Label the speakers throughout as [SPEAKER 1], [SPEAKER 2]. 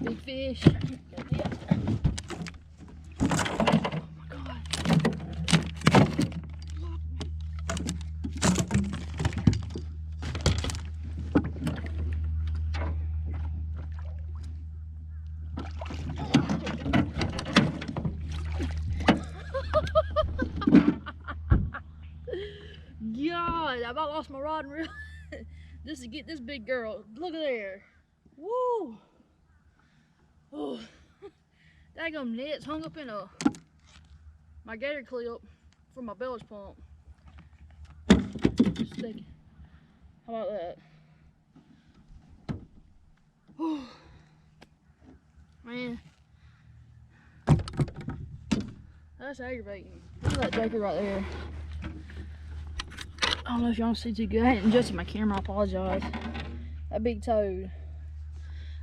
[SPEAKER 1] Big fish. God, I about lost my rod and reel. Just to get this big girl. Look at there. Woo! Oh, daggum nets hung up in my gator clip for my belch pump. Sticky. How about that? Whew. Man, that's aggravating. Look at that joker right there. I don't know if y'all see too good. I hadn't adjusted my camera, I apologize. That big toad.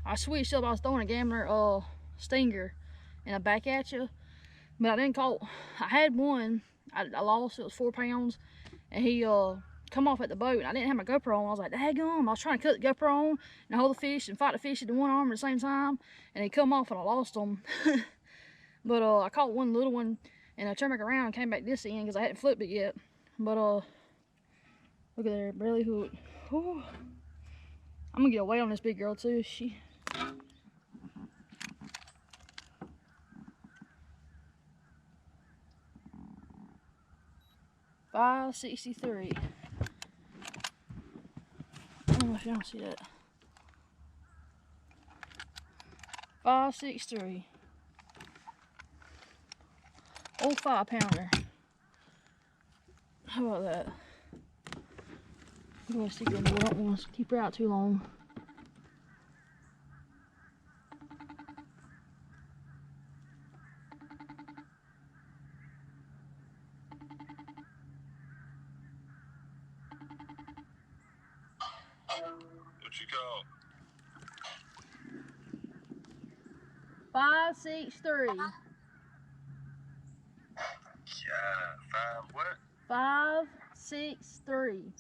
[SPEAKER 1] I switched up, I was throwing a gambler stinger and a back at you, but I didn't caught. I had one, I lost, it was 4 pounds, and he come off at the boat, and I didn't have my GoPro on. I was like, daggum, I was trying to cut the GoPro on and hold the fish and fight the fish at the one arm at the same time, and he come off and I lost him. But I caught one little one, and I turned back around and came back this end because I hadn't flipped it yet. But look at there, barely hooked. Whew. I'm gonna get away on this big girl too. She. $5.63. I don't know if y'all see that. 5.63. Old 5-pounder. How about that? I'm gonna stick her in the water. I don't want to keep her out too long.
[SPEAKER 2] What you call?
[SPEAKER 1] 5.63.
[SPEAKER 2] Yeah, 5 what?
[SPEAKER 1] 5.63.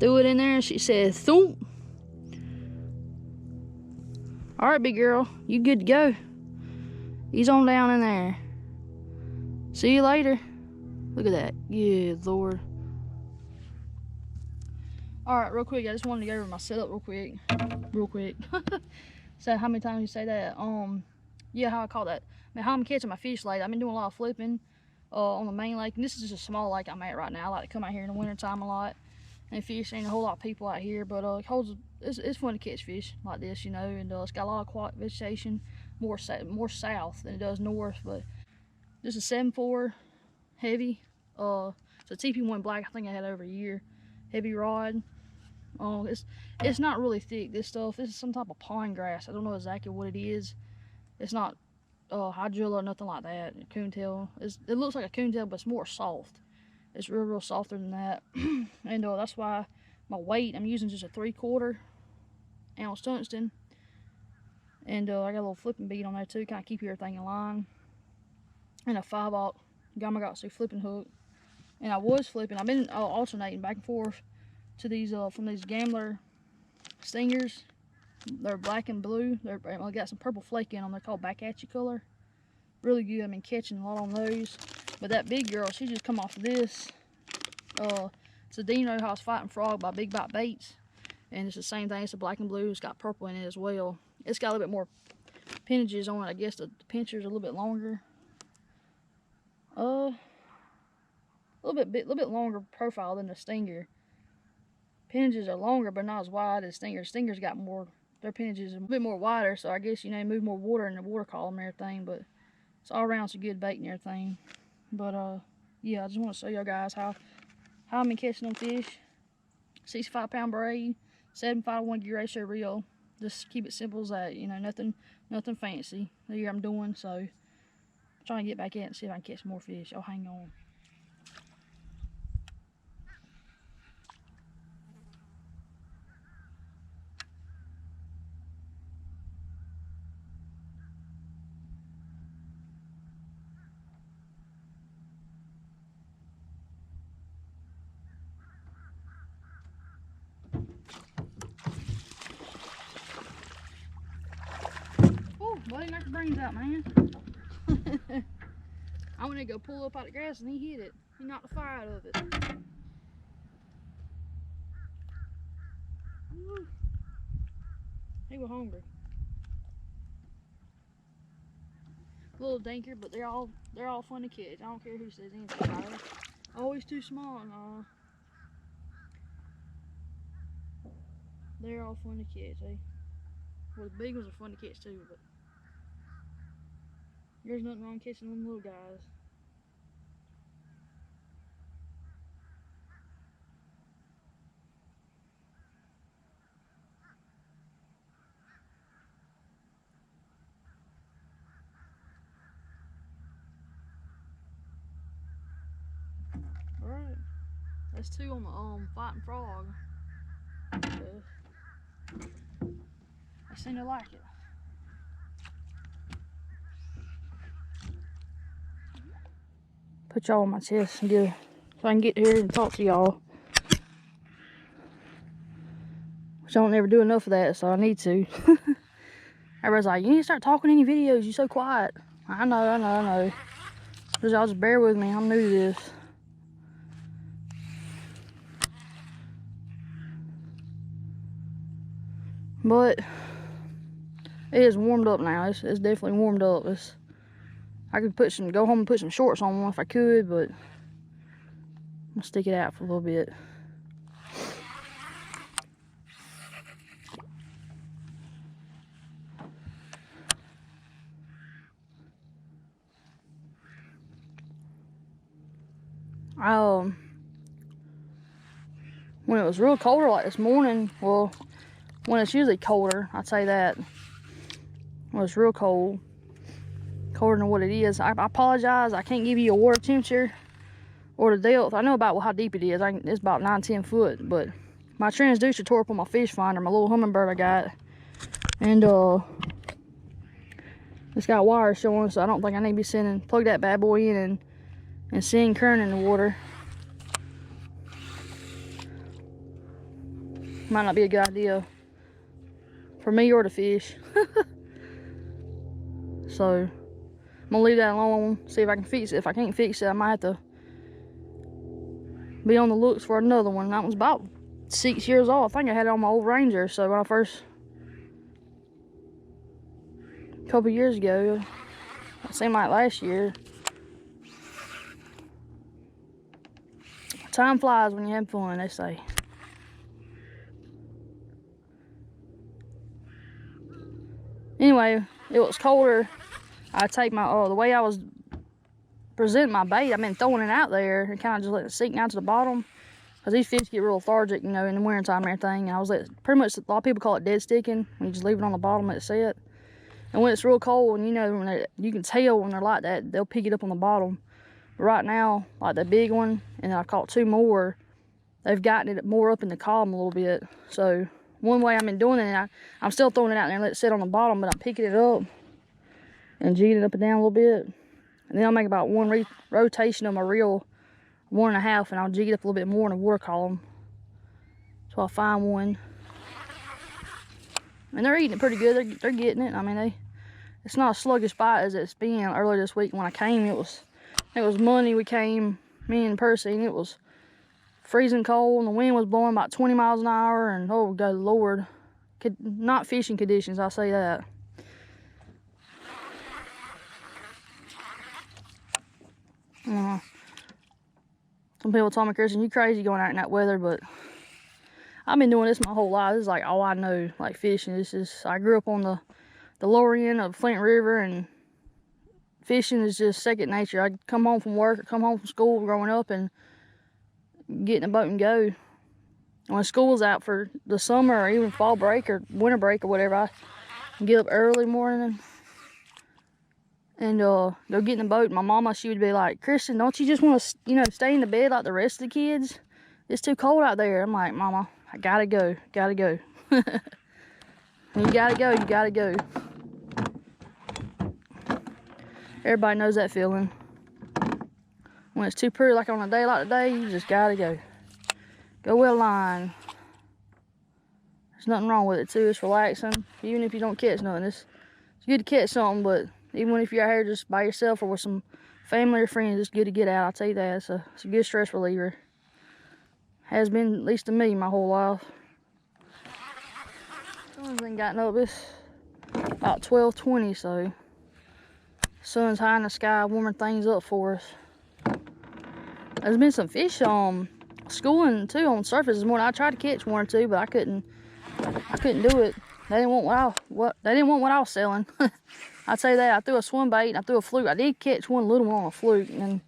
[SPEAKER 1] Threw it in there and she said, thump. All right, big girl, you good to go. He's on down in there. See you later. Look at that. Good Lord. All right, real quick, I just wanted to go over my setup real quick. So how many times you say that? Yeah, how I call that. Man, how I'm catching my fish late. I've been doing a lot of flipping on the main lake, and this is just a small lake I'm at right now. I like to come out here in the winter time a lot and fish. Ain't a whole lot of people out here, but it's fun to catch fish like this, you know. And it's got a lot of aquatic vegetation, more south than it does north. But this is 7.4 heavy. It's a TP1 black. I think I had over a year. Heavy rod. It's not really thick, this stuff. This is some type of pond grass. I don't know exactly what it is. It's not hydrilla or nothing like that. Coontail. It looks like a coontail, but it's more soft. It's real softer than that. And that's why my weight, I'm using just a 3/4 ounce tungsten. And I got a little flipping bead on there too, kind of keep everything in line. And a 5/0 Gamakatsu flipping hook. And I was flipping. I've been alternating back and forth to these from these Gambler stingers. They're black and blue. I got some purple flake in them. They're called back at you color. Really good. I've been catching a lot on those. But that big girl, she just come off this. It's a Dino House Fighting Frog by Big Bite Baits. And it's the same thing. It's a black and blue. It's got purple in it as well. It's got a little bit more pinnages on it. I guess the pincher's a little bit longer. A little bit longer profile than the Stinger. Pinnages are longer, but not as wide as Stinger. Stinger's got more, their pinnages are a bit more wider, so I guess, you know, move more water in the water column and everything, but it's all around some good bait and everything. But yeah, I just want to show y'all guys how I've been catching them fish. 65-pound braid, 7.5 gear ratio reel. Just keep it simple as that, you know, nothing fancy. Here I'm doing, so I'm trying to get back in and see if I can catch more fish. Oh, hang on. Don't knock your brains out, man. I went to go pull up out the grass and he hit it. He knocked the fire out of it. Woo. He was hungry. A little dinker, but they're all fun to catch. I don't care who says anything about it. Always too small, no. They're all fun to catch, eh? Well, the big ones are fun to catch too, but there's nothing wrong catching them little guys. Alright. That's 2 on the fighting frog. I seem to like it. Put y'all on my chest and get so I can get here and talk to y'all. Which I don't ever do enough of that, so I need to. Everybody's like, you need to start talking in your videos, you're so quiet. I know. Just y'all just bear with me, I'm new to this. But it is warmed up now. It's definitely warmed up. I could go home and put some shorts on if I could, but I'm gonna stick it out for a little bit. When it was real colder like this morning, well, when it's usually colder, I'd say that. When it's real cold, colder than what it is. I apologize, I can't give you a water temperature or the depth. I know about how deep it is. It's about 9-10 foot, but my transducer tore up on my fish finder, my little Humminbird I got. And it's got wires showing, so I don't think I need to be plug that bad boy in and send current in the water. Might not be a good idea for me or the fish. So I'm gonna leave that alone, see if I can fix it. If I can't fix it, I might have to be on the looks for another one. That was about 6 years old. I think I had it on my old Ranger. So when I first, a couple years ago, it seemed like last year. Time flies when you have fun, they say. Anyway, it was colder. I take my, the way I was presenting my bait, I've been throwing it out there and kind of just letting it sink down to the bottom. Because these fish get real lethargic, you know, in the wintertime and everything. And I was pretty much, a lot of people call it dead sticking, when you just leave it on the bottom and it's set. And when it's real cold, and you know, you can tell when they're like that, they'll pick it up on the bottom. But right now, like the big one, and I caught 2 more, they've gotten it more up in the column a little bit. So one way I've been doing it, I'm still throwing it out there and let it sit on the bottom, but I'm picking it up and jigging it up and down a little bit. And then I'll make about one rotation of my reel, 1.5, and I'll jig it up a little bit more in the water column. So I'll find one. And they're eating it pretty good. They're getting it. I mean, it's not a sluggish bite as it's been earlier this week. When I came, it was Monday we came, me and Percy, and it was freezing cold, and the wind was blowing about 20 miles an hour, and oh good Lord, not fishing conditions, I'll say that. Some people told me, Christian, you crazy going out in that weather, but I've been doing this my whole life. This is like all I know, like fishing. I grew up on the lower end of Flint River, and fishing is just second nature. I'd come home from work or come home from school growing up and get in a boat and go. When school's out for the summer or even fall break or winter break or whatever, I get up early morning and go get in the boat. My mama, she would be like, Christian, don't you just want to, you know, stay in the bed like the rest of the kids? It's too cold out there. I'm like, Mama, I gotta go. You gotta go. Everybody knows that feeling. When it's too pretty, like on a day like today, you just gotta go. Go with a line. There's nothing wrong with it too. It's relaxing. Even if you don't catch nothing, it's good to catch something, but even if you're out here just by yourself or with some family or friends, it's good to get out. I'll tell you that. It's a good stress reliever. Has been, at least to me, my whole life. Sun's ain't gotten up. It's about 12:20, so sun's high in the sky, warming things up for us. There's been some fish schooling too on the surface this morning. I tried to catch one or two, but I couldn't do it. They didn't want what I was selling. I'd say that. I threw a swim bait and I threw a fluke. I did catch one little one on a fluke, and then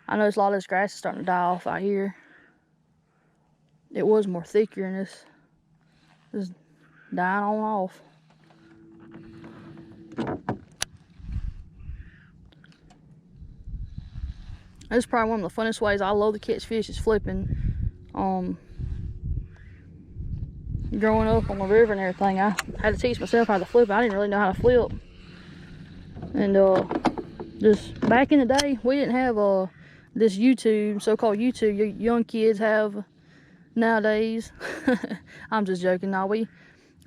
[SPEAKER 1] I noticed a lot of this grass is starting to die off out here. It was more thicker and it's just dying on off. This is probably one of the funnest ways I love to catch fish is flipping. Growing up on the river and everything, I had to teach myself how to flip. I didn't really know how to flip. And just back in the day, we didn't have this YouTube, so-called YouTube young kids have nowadays. I'm just joking. No, when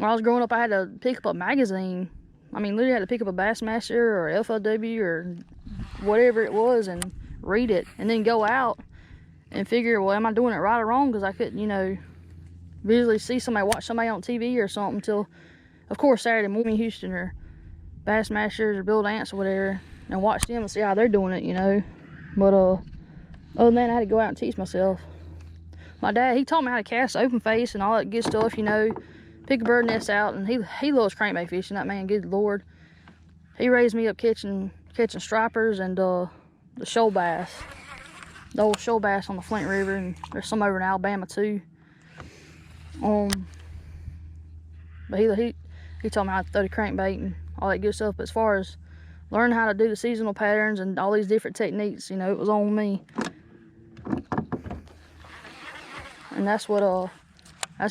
[SPEAKER 1] I was growing up, I had to pick up a magazine. I mean, literally had to pick up a Bassmaster or FLW or whatever it was and read it, and then go out and figure, well, am I doing it right or wrong? Because I couldn't, you know, visually see somebody, watch somebody on TV or something until, of course, Saturday morning, Houston or Bassmasters or Bill Dance or whatever, and watch them and see how they're doing it, you know. But other than that, I had to go out and teach myself. My dad, he taught me how to cast open face and all that good stuff, you know, pick a bird nest out, and he loves crankbait fishing. That man, good Lord, he raised me up catching stripers and the shoal bass, the old shoal bass on the Flint River, and there's some over in Alabama too. But he taught me how to throw the crankbait and all that good stuff. But as far as learning how to do the seasonal patterns and all these different techniques, you know, it was on me. And that's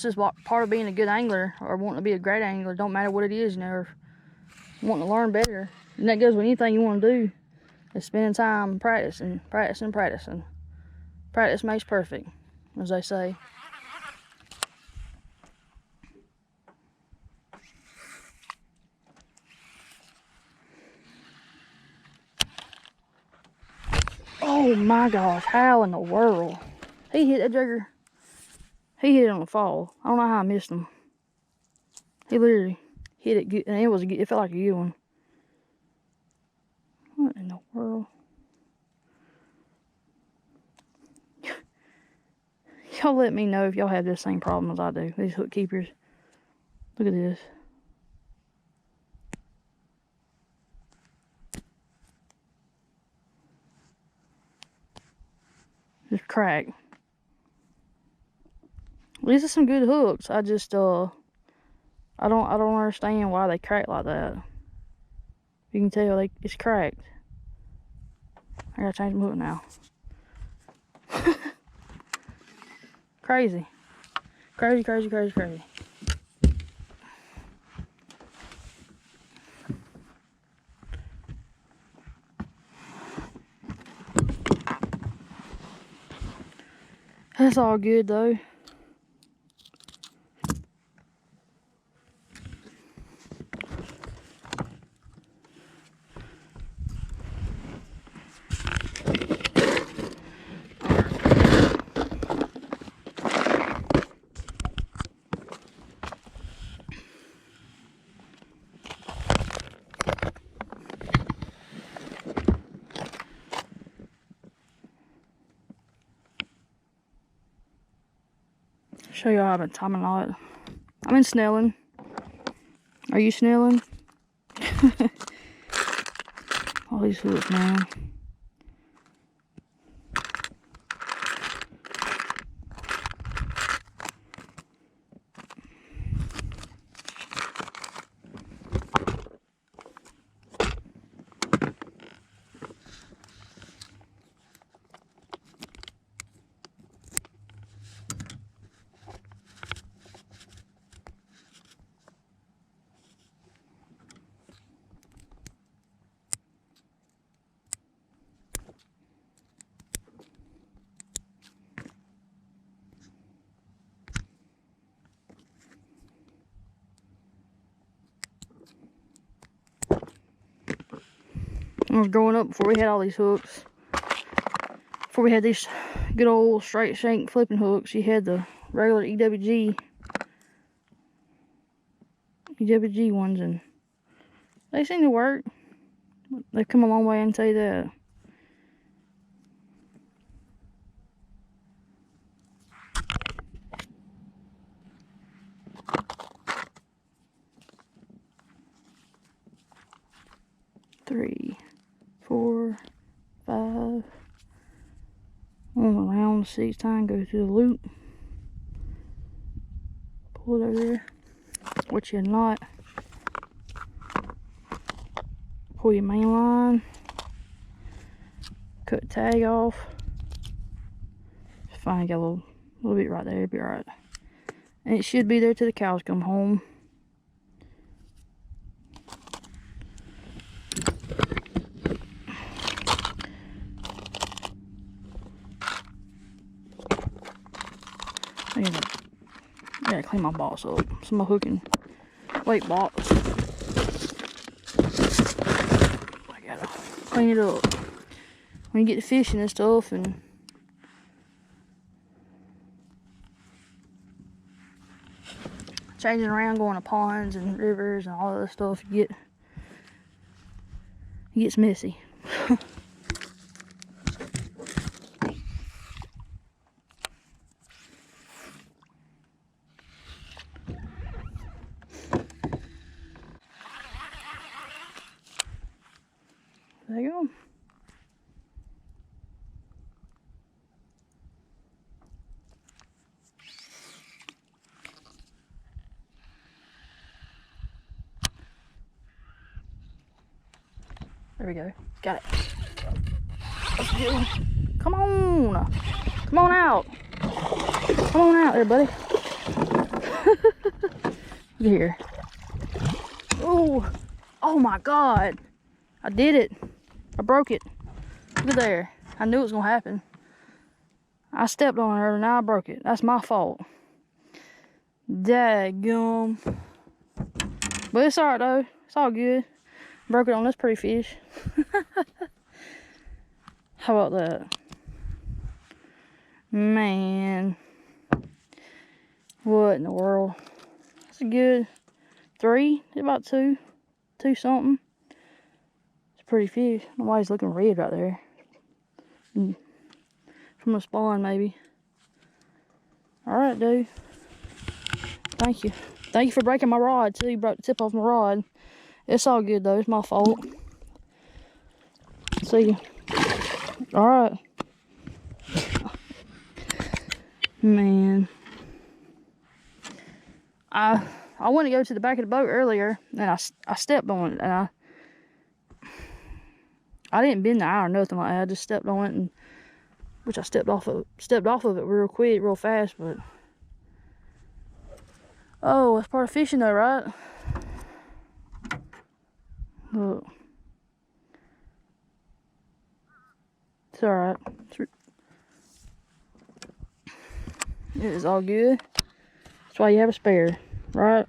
[SPEAKER 1] just part of being a good angler or wanting to be a great angler. Don't matter what it is, you know, or wanting to learn better. And that goes with anything you want to do. Is spending time practicing. Practice makes perfect, as they say. Oh my gosh, how in the world? He hit that jigger. He hit it on the fall. I don't know how I missed him. He literally hit it good, and it felt like a good one. What in the world? Y'all let me know if y'all have this same problem as I do. These hook keepers. Look at this. Just cracked. These are some good hooks. I just I don't understand why they crack like that. You can tell it's cracked. I gotta change the hook now. Crazy. That's all good though. Show y'all how I've been timing all it. I've been snelling. Are you snelling? All these hooks, man. I was growing up before we had all these hooks. Before we had these good old straight shank flipping hooks, you had the regular EWG ones, and they seem to work. They've come a long way, I can tell you that. Three, 4, 5. On around 6 times, go through the loop. Pull it over there, which you're not. Pull your main line. Cut the tag off. Finally got a little bit right there, it'll be alright. And it should be there till the cows come home. I gotta clean my box up. Some of my hooking weight box. I gotta clean it up. When you get to fishing and stuff and changing around, going to ponds and rivers and all that stuff, it gets messy. There you go. There we go. Got it. That's a good one. Come on. Come on out. Come on out there, buddy. Look here. Oh. Oh my God. I did it. I broke it. Look at there. I knew it was going to happen. I stepped on her and now I broke it. That's my fault. Daggum. But it's alright though. It's all good. Broke it on this pretty fish. How about that? Man. What in the world? That's a good 3. It's about 2. 2 something. Pretty fish. I don't know why he's looking red right there. From the spawn, maybe. Alright, dude. Thank you. Thank you for breaking my rod, too. You broke the tip off my rod. It's all good, though. It's my fault. See you. Alright. Man. I wanted to go to the back of the boat earlier, and I stepped on it, and I didn't bend the eye or nothing like that. I just stepped on it, and which I stepped off of it real quick, real fast. But oh, that's part of fishing, though, right? Look, it's all right. It is all good. That's why you have a spare, right?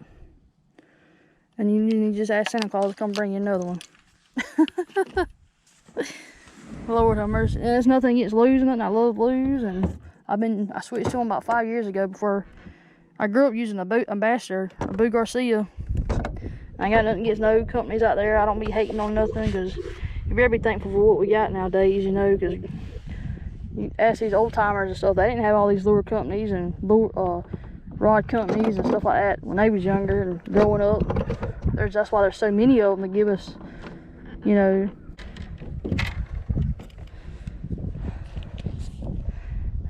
[SPEAKER 1] And you just ask Santa Claus to come bring you another one. Lord have mercy. There's nothing against losing it, and I love lose, and I switched to them about 5 years ago. Before I grew up using a Ambassador, a Boo Garcia. I ain't got nothing against no companies out there. I don't be hating on nothing, because you better be thankful for what we got nowadays, you know, because you ask these old timers and stuff, they didn't have all these lure companies and rod companies and stuff like that when they was younger and growing up. That's why there's so many of them to give us, you know.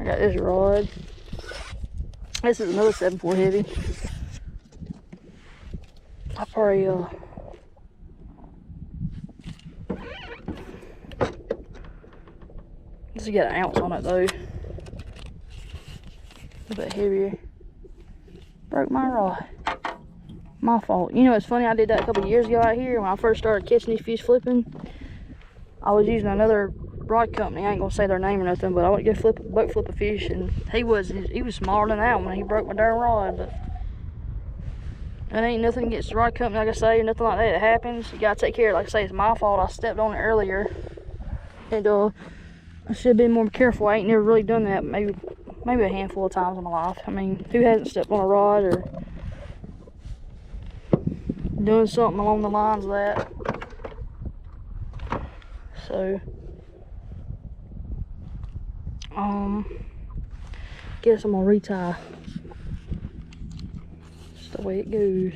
[SPEAKER 1] I got this rod. This is another 7.4 heavy. I probably just got an ounce on it though. A bit heavier. Broke my rod. My fault. You know, it's funny, I did that a couple of years ago out here when I first started catching these fish flipping. I was using another rod company. I ain't gonna say their name or nothing, but I went to go boat flip a fish, and he was smaller than that when he broke my darn rod. But It ain't nothing against the rod company, like I say, or nothing like that. It happens. You gotta take care of it. Like I say, it's my fault. I stepped on it earlier. And I should have been more careful. I ain't never really done that. Maybe a handful of times in my life. I mean, who hasn't stepped on a rod or doing something along the lines of that? So, guess I'm gonna retie. Just the way it goes.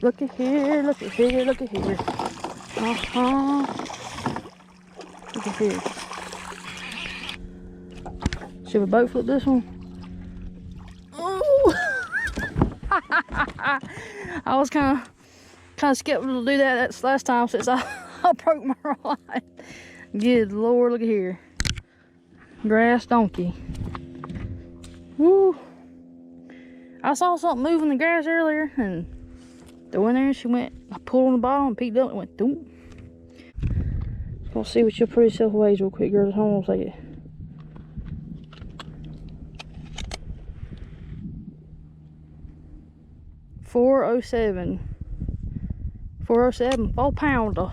[SPEAKER 1] Look at here, look at here, look at here. Look at here. Should we boat flip this one? Oh! I was kind of skeptical to do that. That's last time since I broke my rod. Good Lord, look at here. Grass donkey. Woo! I saw something move in the grass earlier and threw in there and she went, I pulled on the bottom and picked it up and went doom. Gonna see what your pretty self weighs real quick, girls. Hold on a second. $407. 4 pounder.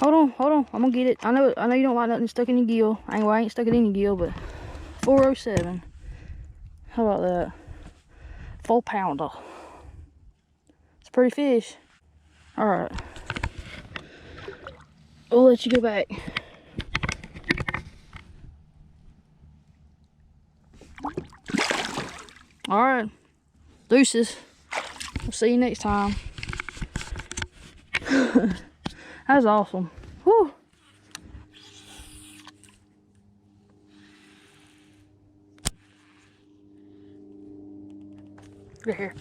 [SPEAKER 1] Hold on. I'm gonna get it. I know you don't like nothing stuck in your gill. I ain't stuck it in your gill, but 407. How about that? 4 pounder. It's a pretty fish. Alright. We'll let you go back. Alright. Deuces. We'll see you next time. That was awesome. Whew. Look here.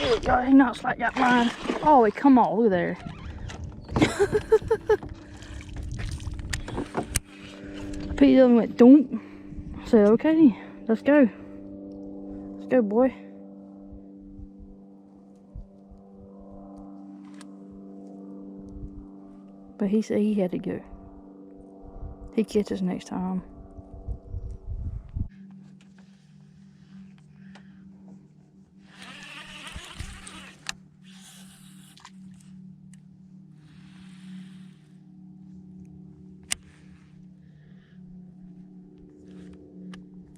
[SPEAKER 1] Oh, God, he knocks like that mine. Oh, come on, look there. I picked it up and went doom. I said, okay, let's go. Let's go, boy. But he said he had to go. He catches next time.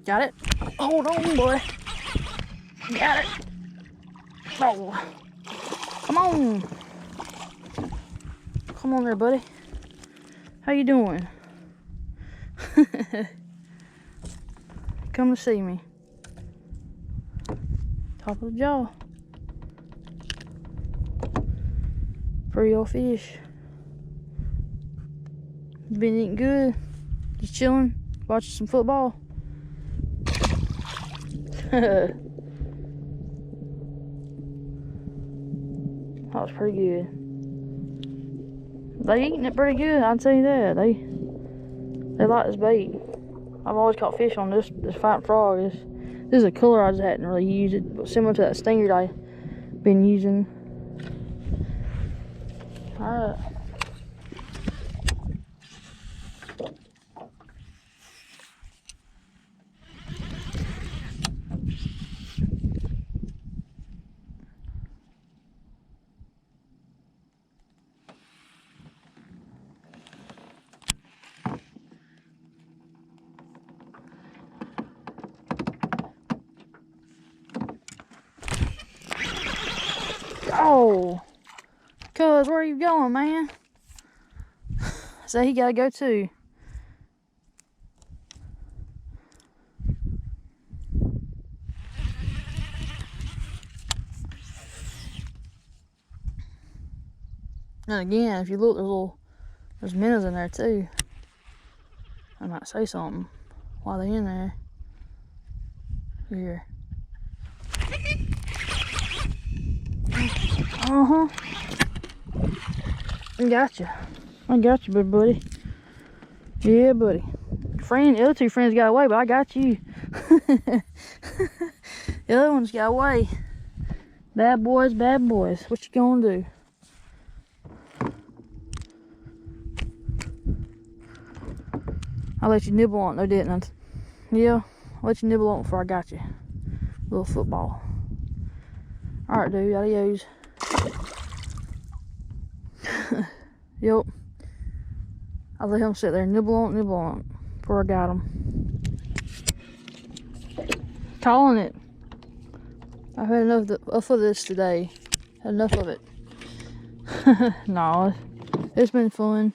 [SPEAKER 1] Got it? Hold on, boy. Got it. Oh. Come on. Come on there, buddy. How you doing? Come to see me. Top of the jaw. Pretty old fish. Been eating good. Just chilling. Watching some football. That was pretty good. They eating it pretty good, I'd say that. They like this bait. I've always caught fish on this fighting frog. This is a color I just hadn't really used it, but similar to that stinger I've been using. Alright. Oh, cuz, where are you going, man? So he gotta go too. And again, if you look, there's minnows in there too. I might say something while they're in there. Here. I got you, big buddy. Yeah, buddy. The other two friends got away, but I got you. The other ones got away. Bad boys, bad boys. What you gonna do? I let you nibble on it though, didn't I? Yeah, I let you nibble on it before I got you. Little football. Alright, dude, adios. Yep. I let him sit there and nibble on it before I got him. Calling it. I've had enough of this today. Had enough of it. No, it's been fun.